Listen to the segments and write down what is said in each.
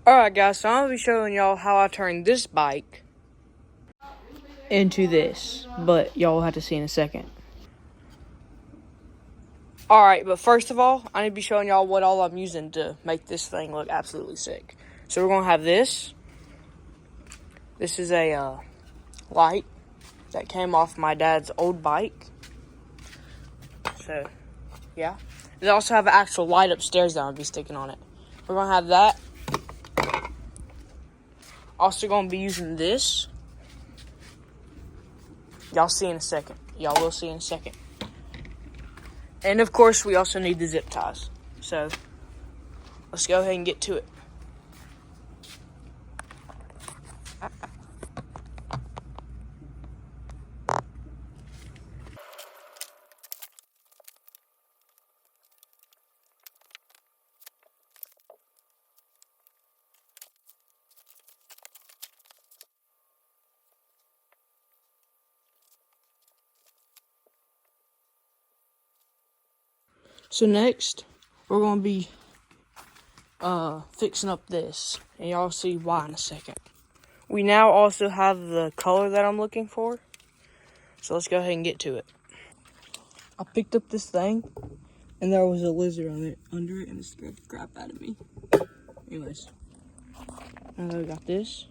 Alright guys, so I'm going to be showing y'all how I turned this bike into this, but y'all will have to see in a second. Alright, but first of all, I need to be showing y'all what all I'm using to make this thing look absolutely sick. So we're going to have this. This is a light that came off my dad's old bike. So, yeah. They also have an actual light upstairs that I'll be sticking on it. We're going to have that. Also going to be using this. Y'all see in a second. Y'all will see in a second. And of course, we also need the zip ties. So, let's go ahead and get to it. So next, we're going to be fixing up this. And y'all see why in a second. We now also have the color that I'm looking for. So let's go ahead and get to it. I picked up this thing, and there was a lizard on it, under it, and it scared the crap out of me. Anyways, now we got this.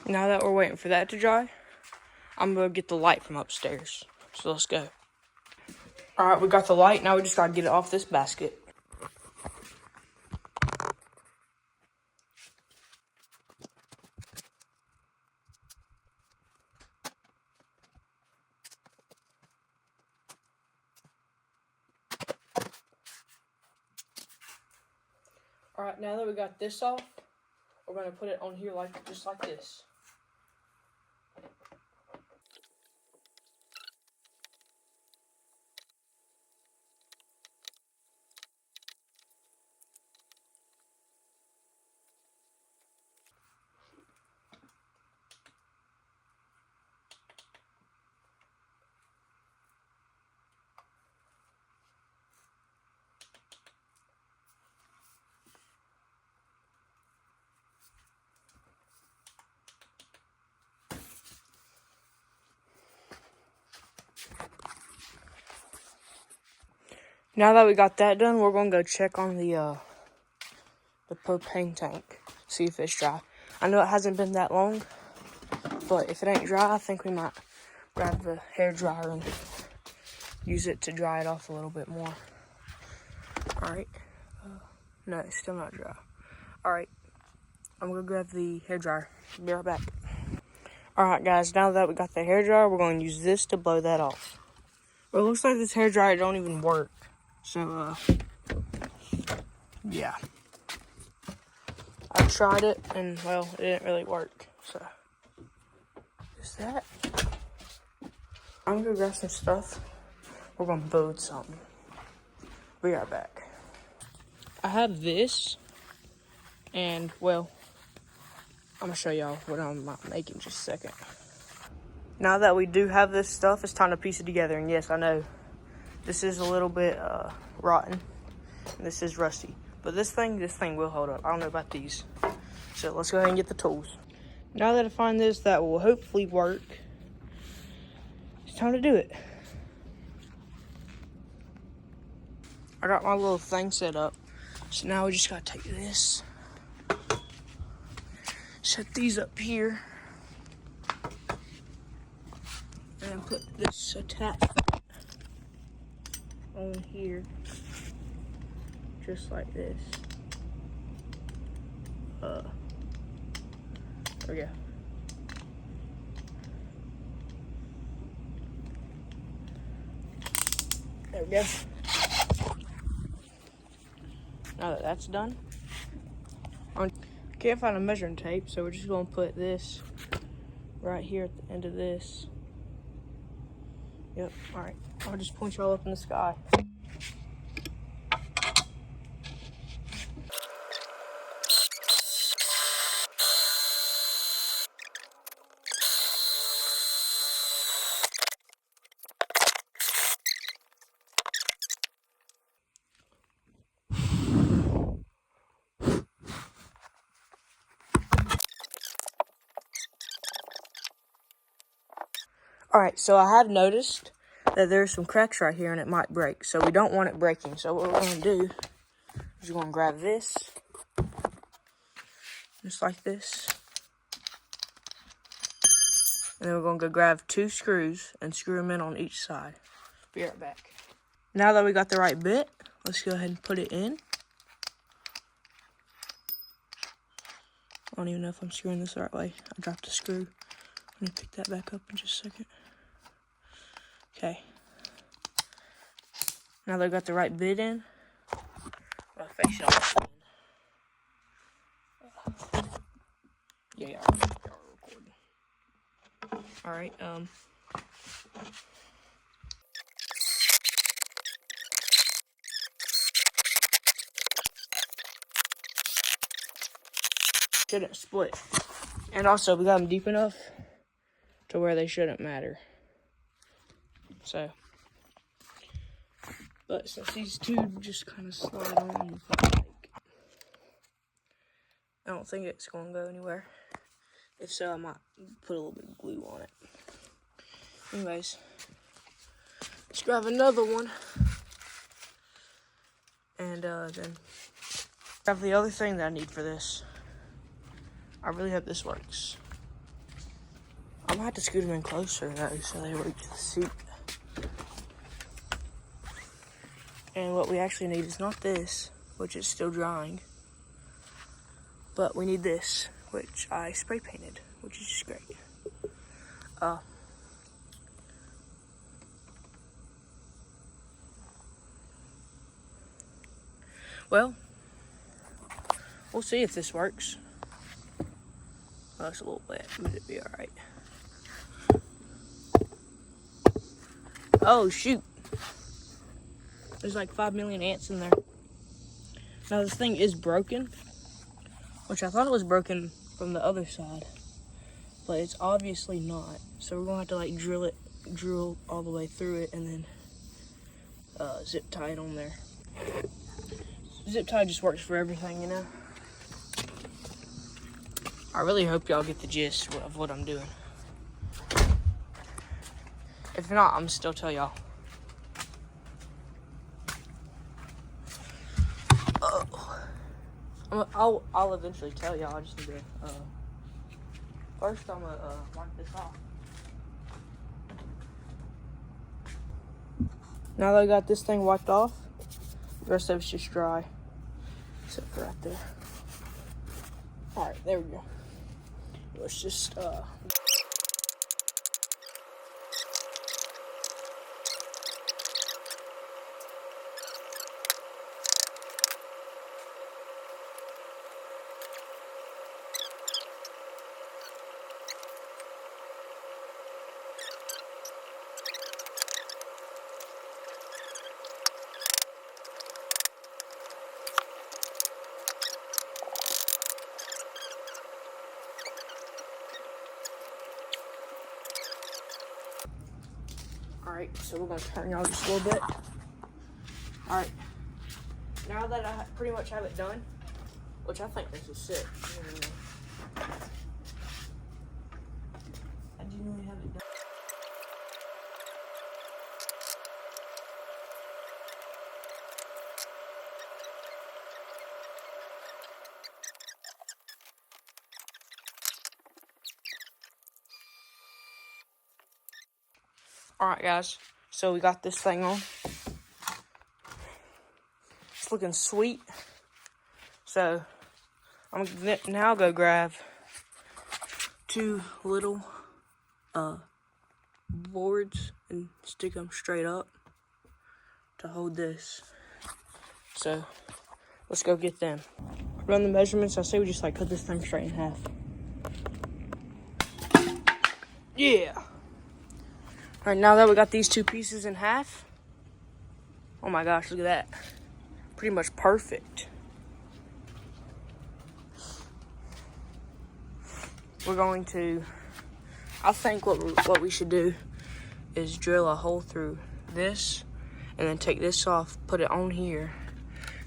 Now that we're waiting for that to dry, I'm going to get the light from upstairs. So let's go. Alright, we got the light. Now we just got to get it off this basket. Alright, now that we got this off, we're going to put it on here just like this. Now that we got that done, we're going to go check on the propane tank, see if it's dry. I know it hasn't been that long, but if it ain't dry, I think we might grab the hairdryer and use it to dry it off a little bit more. Alright. No, it's still not dry. Alright. I'm going to grab the hairdryer. Be right back. Alright guys, now that we got the hairdryer, we're going to use this to blow that off. Well, it looks like this hairdryer don't even work. So, yeah. I tried it, and, well, it didn't really work. So, is that? I'm going to grab some stuff. We're going to build something. Be right back. I have this, and, well, I'm going to show y'all what I'm making in just a second. Now that we do have this stuff, it's time to piece it together. And yes, I know this is a little bit rotten. And this is rusty. But this thing will hold up. I don't know about these. So let's go ahead and get the tools. Now that I find this that will hopefully work, it's time to do it. I got my little thing set up. So now we just gotta take this. Set these up here. And put this attachment on here. Just like this. There we go. There we go. Now that that's done, I can't find a measuring tape, so we're just gonna put this right here at the end of this. Yep, all right. I'll just point y'all up in the sky. Alright, so I have noticed that there's some cracks right here and it might break. So we don't want it breaking. So what we're going to do is we're going to grab this. Just like this. And then we're going to go grab 2 screws and screw them in on each side. Be right back. Now that we got the right bit, let's go ahead and put it in. I don't even know if I'm screwing this the right way. I dropped a screw. I'm going to pick that back up in just a second. Okay. Now that I got the right bit in, I'm going to face it on the end. Yeah, y'all recording. Alright, shouldn't split. And also, we got them deep enough to where they shouldn't matter. So, but since these two just kind of slide on, I don't think it's going to go anywhere. If so, I might put a little bit of glue on it. Anyways, let's grab another one. And then grab the other thing that I need for this. I really hope this works. I'm gonna have to scoot them in closer though, so they reach the seat. And what we actually need is not this, which is still drying, but we need this, which I spray painted, which is just great. Well, we'll see if this works. Oh, it's a little wet, but it'll be alright. Oh, shoot. There's like 5 million ants in there. Now, this thing is broken, which I thought it was broken from the other side, but it's obviously not. So we're going to have to like drill all the way through it and then zip tie it on there. Zip tie just works for everything, you know? I really hope y'all get the gist of what I'm doing. If not, I'm still tell y'all. I'll eventually tell y'all. I just need to, first I'm gonna wipe this off. Now that I got this thing wiped off, the rest of it's just dry. Except for right there. Alright, there we go. Let's just, alright, so we're gonna turn y'all just a little bit. Alright, now that I pretty much have it done, which I think this is sick. I genuinely have it done. Alright guys, so we got this thing on. It's looking sweet. So, I'm gonna now go grab 2 little boards and stick them straight up to hold this. So, let's go get them. Run the measurements. I say we just like cut this thing straight in half. Yeah! Alright, now that we got these 2 pieces in half, oh my gosh, look at that. Pretty much perfect. We're going to, I think what we should do is drill a hole through this and then take this off, put it on here,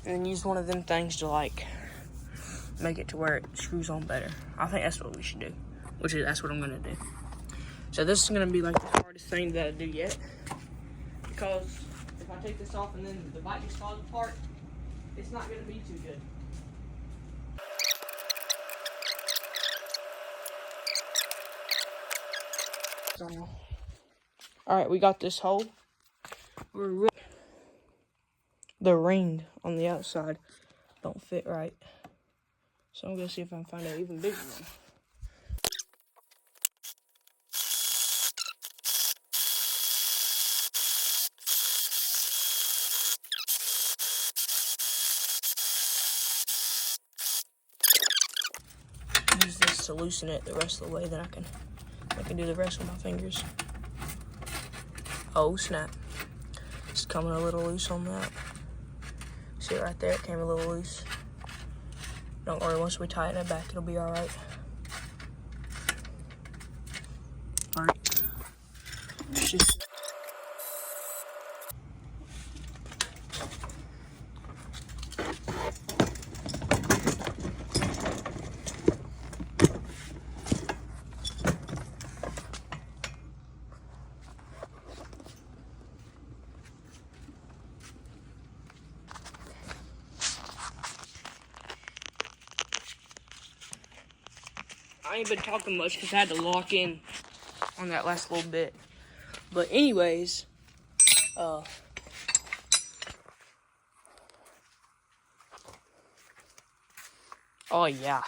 and then use one of them things to like make it to where it screws on better. I think that's what we should do, that's what I'm gonna do. So this is gonna be like the hardest hardest thing that I do yet, because if I take this off and then the bike just falls apart, it's not going to be too good. Alright, we got this hole. The ring on the outside don't fit right. So I'm going to see if I can find an even bigger one. Use this to loosen it the rest of the way, then I can do the rest with my fingers. Oh snap. It's coming a little loose on that. See it right there? It came a little loose. Don't worry, once we tighten it back, it'll be alright. Alright. I ain't been talking much because I had to lock in on that last little bit. But anyways, oh yeah,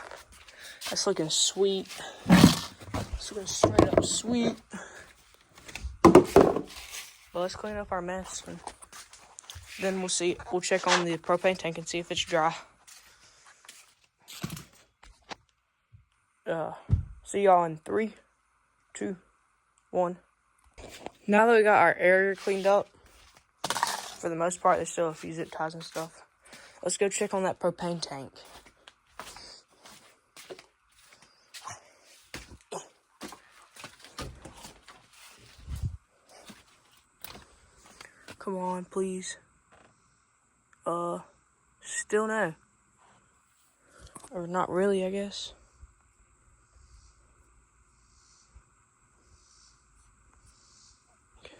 that's looking sweet. It's looking straight up sweet. Well, let's clean up our mess, and then we'll see. We'll check on the propane tank and see if it's dry. See y'all in 3, 2, 1. Now that we got our area cleaned up, for the most part, there's still a few zip ties and stuff. Let's go check on that propane tank. Come on, please. Still no. Or not really, I guess. Okay.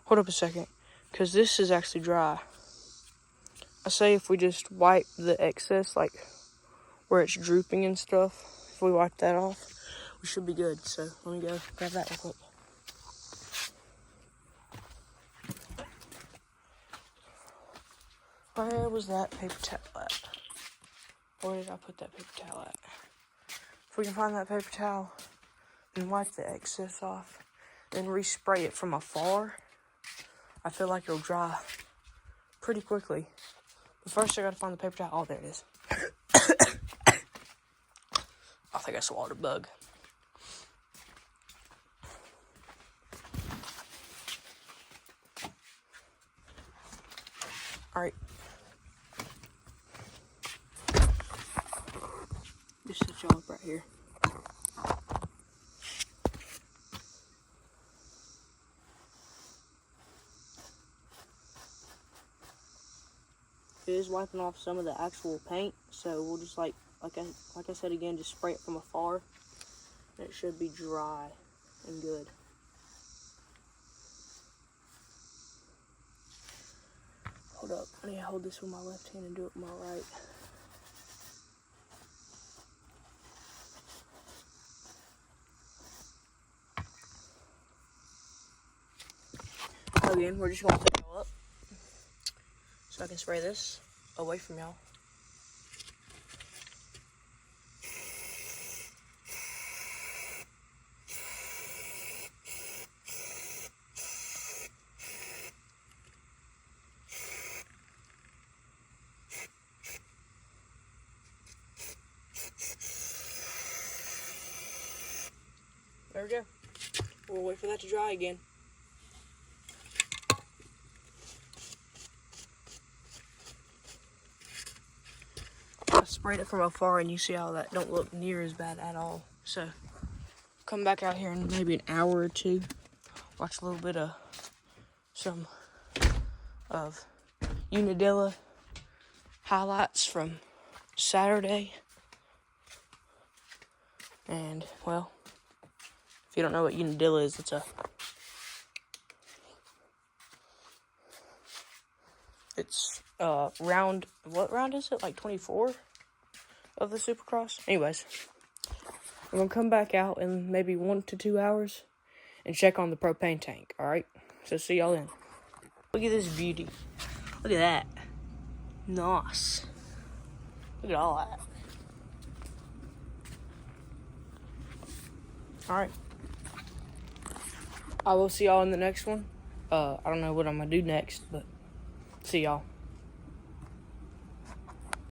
Hold up a second, because this is actually dry. I say if we just wipe the excess, like where it's drooping and stuff, if we wipe that off, we should be good. So let me go grab that real quick. Where was that paper towel at? Where did I put that paper towel at? If we can find that paper towel and wipe the excess off, then respray it from afar, I feel like it'll dry pretty quickly. But first I gotta find the paper towel. Oh, there it is. I think I swallowed a bug. Alright. Just set y'all up right here. It is wiping off some of the actual paint, so we'll just like I said again, just spray it from afar, and it should be dry and good. Hold up, I need to hold this with my left hand and do it with my right. Again, we're just gonna pick it all up so I can spray this away from y'all. There we go. We'll wait for that to dry again. I sprayed it from afar and you see how that don't look near as bad at all. So come back out here in maybe an hour or two. Watch a little bit of some of Unadilla highlights from Saturday. And well, if you don't know what Unadilla is, it's a round. What round is it? Like 24 of the Supercross. Anyways, I'm gonna come back out in maybe 1 to 2 hours and check on the propane tank. All right. So see y'all then. Look at this beauty. Look at that. Nice. Look at all that. All right. I will see y'all in the next one. I don't know what I'm gonna do next, but see y'all.